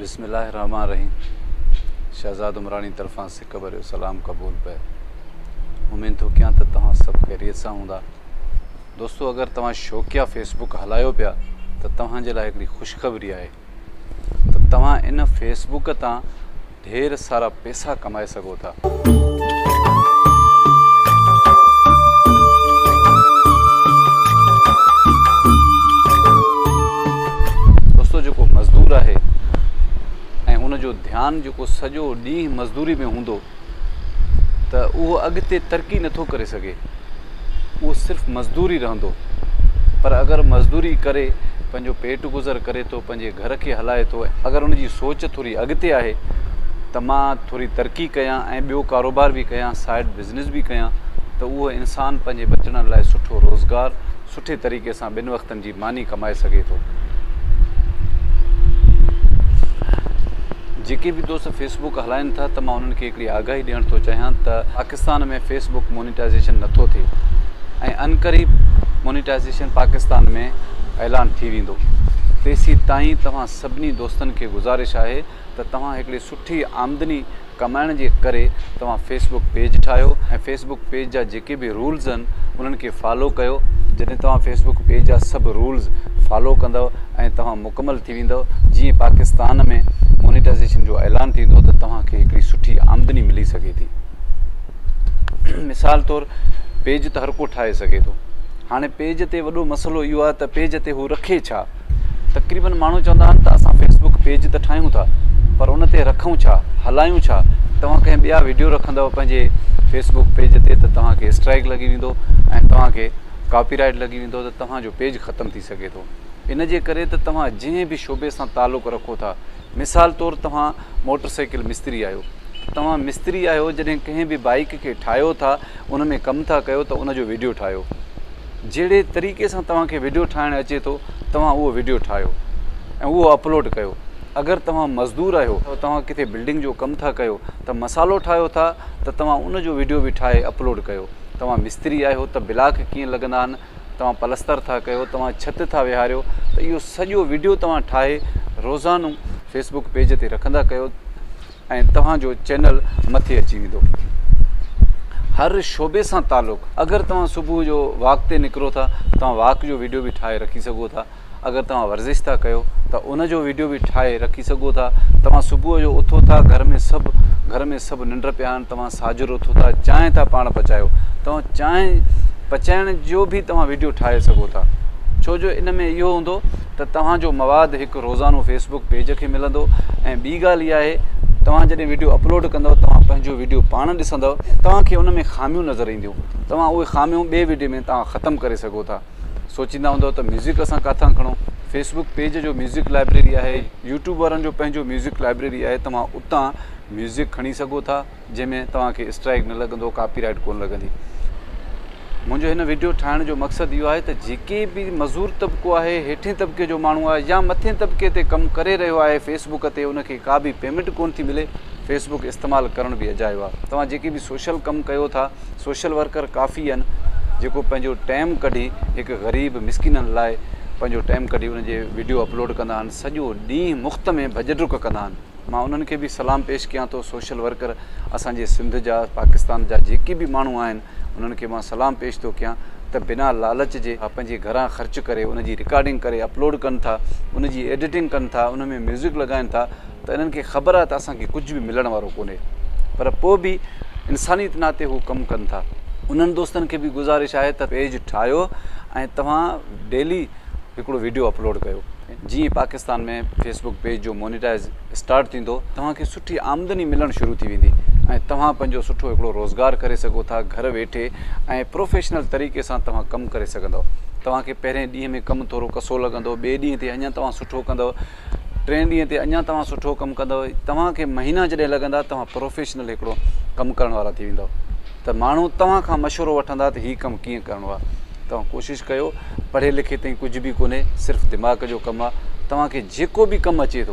बिस्मिल्लाहिर्रहमानिर्रहीम। शहजाद उमरानी तरफ़ां से क़बर सलाम क़बूल पे। उम्मीद थो कयां त तव्हां सभु ख़ैरियत सां हूंदा। दोस्तों, अगर तव्हां शौक़िया फेसबुक हलायो पिया त तव्हांजे लाइ हिकिड़ी ख़ुशख़बरी आहे त तव्हां इन फेसबुक तां ढेर सारा पैसा कमाए सघो था। दोस्तों, जेको मज़दूर आहे ऐं उन जो ध्यानु जेको सॼो ॾींहुं मज़दूरी में हूंदो त उहो अॻिते तरक़ी नथो करे सघे, उहो सिर्फ़ु मज़दूरी रहंदो। पर अगरि मज़दूरी करे पंहिंजो पेट गुज़र करे थो, पंहिंजे घर खे हलाए थो, अगरि उन जी सोच थोरी अॻिते आहे त मां थोरी तरक़ी कयां ऐं ॿियो कारोबार बि कयां, साइड बिज़नेस बि कयां, त उहो इंसानु पंहिंजे बचण लाइ सुठो रोज़गार सुठे तरीक़े सां ॿिनि वक़्तनि जी मानी कमाए सघे थो। जेके बि दोस्त फेसबुक हलाइनि था त मां उन्हनि खे हिकिड़ी आगाही ॾियणु थो चाहियां त पाकिस्तान में फेसबुक मोनिटाइज़ेशन नथो थिए ऐं अनक़रीब मोनिटाइज़ेशन पाकिस्तान में ऐलान थी वेंदो। तेसीं ताईं तव्हां सभिनी दोस्तनि खे गुज़ारिश आहे त तव्हां हिकिड़ी सुठी आमदनी कमाइण जे करे तव्हां फेसबुक पेज ठाहियो ऐं फेसबुक पेज जा जेके बि रूल्स आहिनि उन्हनि खे फॉलो कयो। जॾहिं तव्हां फेसबुक पेज जा सभु रूल्स फॉलो कंदव ऐं तव्हां मुकमल थी वेंदव, जीअं पाकिस्तान में मोनिटाइज़ेशन जो ऐलान थींदो त तव्हांखे हिकिड़ी सुठी आमदनी मिली सघे थी। मिसाल तौरु पेज त हर को ठाहे सघे थो। हाणे पेज ते वॾो मसइलो इहो आहे त पेज ते हू रखे छा। तक़रीबन माण्हू चवंदा आहिनि त असां फेसबुक पेज त ठाहियूं था, पर उन ते रखूं छा, हलायूं छा। तव्हां कंहिं ॿिया वीडियो रखंदव पंहिंजे फेसबुक पेज ते त तव्हांखे स्ट्राइक लॻी वेंदो ऐं तव्हांखे कॉपीराइट लॻी वेंदो त तव्हांजो पेज ख़तमु थी सघे थो। इन जे करे त तव्हां जंहिं बि शोबे सां तालुक़ु रखो था, मिसाल तौरु तव्हां मोटरसाइकिल मिस्त्री आहियो, तव्हां मिस्त्री आहियो, जॾहिं कंहिं बि बाइक खे ठाहियो था, उन में कमु था कयो त उन जो वीडियो ठाहियो। जहिड़े तरीक़े सां तव्हांखे वीडियो ठाहिणु अचे थो तव्हां उहो वीडियो ठाहियो ऐं उहो अपलोड कयो। अगरि तव्हां मज़दूर आहियो, तव्हां किथे बिल्डिंग जो कमु था कयो त मसालो ठाहियो था त तव्हां उन जो वीडियो बि ठाहे अपलोड कयो। तव्हां मिस्त्री आहियो त ब्लाक कीअं लॻंदा आहिनि, तव्हां पलस्तर था कयो, तव्हां छित था विहारियो, त इहो सॼो वीडियो तव्हां ठाहे रोज़ानो फेसबुक पेज ते रखंदा कयो ऐं तव्हांजो चैनल मथे अची वेंदो। हर शोबे सां तालुक़ु, अगरि तव्हां सुबुह जो वॉक ते निकिरो था, तव्हां वॉक जो वीडियो बि ठाहे रखी सघो था। अगरि तव्हां वर्ज़िश था कयो त उन जो वीडियो बि ठाहे रखी सघो था। तव्हां सुबुह जो उथो था, घर में सभु निंड पिया आहिनि, तव्हां साजुर उथो था, चांहि था पाण पचायो, तव्हां चांहि पचाइण जो बि तव्हां वीडियो ठाहे सघो था। छो जो इन में इहो हूंदो त तव्हांजो मवादु हिकु रोज़ानो फेसबुक पेज खे मिलंदो। ऐं ॿी ॻाल्हि इहा आहे, तव्हां जॾहिं वीडियो अपलोड कंदव, तव्हां पंहिंजो वीडियो पाण ॾिसंदव, तव्हांखे उन में ख़ामियूं नज़र ईंदियूं, तव्हां उहे ख़ामियूं ॿिए वीडियो में तव्हां ख़तमु करे सघो था। सोचींदा हूंदव त म्यूज़िक असां किथां खणूं। फेसबुक पेज जो म्यूज़िक लाइब्रेरी आहे, यूट्यूब वारनि जो पंहिंजो म्यूज़िक लाइब्रेरी आहे, तव्हां उतां म्यूज़िक खणी सघो था जंहिंमें तव्हांखे स्ट्राइक न लॻंदो, कॉपीराइट कोन लॻंदी। मुंहिंजो हिन वीडियो ठाहिण जो मक़सदु इहो आहे त जेके बि मज़दूर तबिको आहे, हेठें तबिके जो माण्हू आहे या मथे तबिके ते कमु करे रहियो आहे फेसबुक ते, उनखे का बि पेमेंट कोन थी मिले, फेसबुक इस्तेमालु करण बि अजायो आहे। तव्हां जेके बि सोशल कमु कयो था, सोशल वर्कर काफ़ी आहिनि जेको पंहिंजो टाइम कढी हिकु ग़रीब मिसकिननि लाइ पंहिंजो टाइम कढी उनजे वीडियो अपलोड कंदा आहिनि, सॼो ॾींहुं मुफ़्त में भॼ डुक कंदा आहिनि। मां उन्हनि खे बि सलाम पेश कयां थो। सोशल वर्कर असांजे सिंध जा, पाकिस्तान जा जेके बि माण्हू आहिनि उन्हनि खे मां सलाम पेश थो कयां त बिना लालच जे पंहिंजे घरां ख़र्चु करे उनजी रिकॉर्डिंग करे अपलोड कनि था, उनजी एडिटिंग कनि था, उन में म्यूज़िक लॻाइनि था, त इन्हनि खे ख़बर आहे त असांखे कुझु बि मिलण वारो कोन्हे, पर पोइ बि इंसानियत नाते हू कमु कनि था। उन्हनि दोस्तनि खे बि गुज़ारिश आहे त पेज ठाहियो ऐं तव्हां डेली हिकिड़ो वीडियो अपलोड कयो। जीअं पाकिस्तान में फेसबुक पेज जो मोनिटाइज़ स्टार्ट थींदो, तव्हांखे सुठी आमदनी मिलणु शुरू थी वेंदी ऐं तव्हां पंहिंजो सुठो हिकिड़ो रोज़गार करे सघो था घर वेठे ऐं प्रोफेशनल तरीक़े सां तव्हां कमु करे सघंदव। तव्हांखे पहिरें ॾींहं में कमु थोरो कसो लॻंदो, ॿिए ॾींहं ते अञा तव्हां सुठो कंदव, टें ॾींहं ते अञा तव्हां सुठो कमु कंदव। तव्हांखे महीना जॾहिं लॻंदा तव्हां प्रोफेशनल हिकिड़ो कमु करण वारा थी वेंदव, त माण्हू तव्हां खां मशवरो वठंदा त हीउ कमु कीअं करिणो आहे। तव्हां कोशिशि कयो, पढ़े लिखे ताईं कुझु बि कोन्हे, सिर्फ़ु दिमाग़ जो कमु आहे। तव्हांखे जेको बि कमु अचे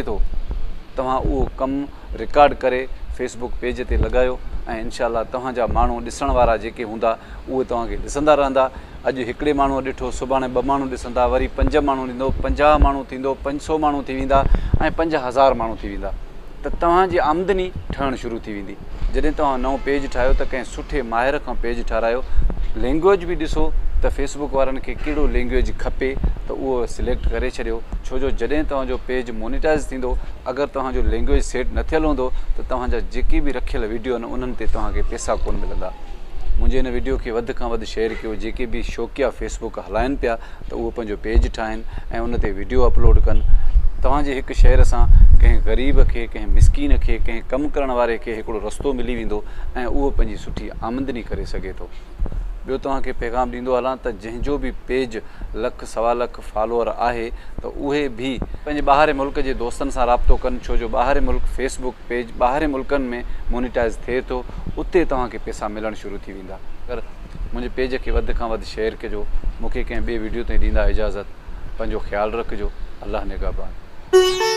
थो, तव्हां उहो कमु रिकॉर्ड करे फेसबुक पेज ते लॻायो ऐं इंशाअल्लाह तव्हांजा माण्हू ॾिसण वारा जेके हूंदा उहे तव्हांखे ॾिसंदा रहंदा। अॼु हिकिड़े माण्हूअ ॾिठो, सुभाणे 2 माण्हू ॾिसंदा, वरी 5 माण्हू ॾींदो, 50 माण्हू थींदो, 500 माण्हू थी वेंदा ऐं 5000 माण्हू थी वेंदा। त तव्हांजी आमदनी ठहणु शुरू थी वेंदी। जॾहिं तव्हां नओं पेज ठाहियो त कंहिं सुठे माहिर खां पेज ठारायो। लैंग्वेज बि ॾिसो त फेसबुक वारनि खे कहिड़ो लैंग्वेज खपे त उहो सिलेक्ट करे छॾियो। छो जो जॾहिं तव्हांजो पेज मोनिटाइज़ थींदो, अगरि तव्हांजो लैंग्वेज सेट न थियल हूंदो त तव्हांजा जेके बि रखियल वीडियो आहिनि उन्हनि ते तव्हांखे पैसा कोन मिलंदा। मुंहिंजे हिन वीडियो खे वधि खां वधि शेयर कयो। जेके बि शौक़िया फेसबुक हलाइनि पिया त उहो पंहिंजो पेज ठाहिनि ऐं उन ते वीडियो अपलोड कनि। तव्हांजे हिकु शहर सां कंहिं ग़रीब खे, कंहिं मिसकीन खे, कंहिं कमु करण वारे खे हिकिड़ो रस्तो मिली वेंदो ऐं उहो पंहिंजी सुठी आमदनी करे सघे थो। ॿियो तव्हांखे पैगाम ॾींदो हलां त जंहिंजो बि पेज 1 लख 1.25 लख फॉलोअर आहे त उहे बि पंहिंजे ॿाहिरि मुल्क जे दोस्तनि सां राब्तो कनि। छो जो ॿाहिरि मुल्क फेसबुक पेज ॿाहिरि मुल्कनि में मोनिटाइज़ थिए थो, उते तव्हांखे पैसा मिलणु शुरू थी वेंदा। अगरि मुंहिंजे पेज खे वधि खां वधि शेयर कजो। मूंखे कंहिं ॿिए वीडियो ताईं ॾींदा इजाज़त। पंहिंजो ख़्यालु रखिजो। अल्लाह निगहबान।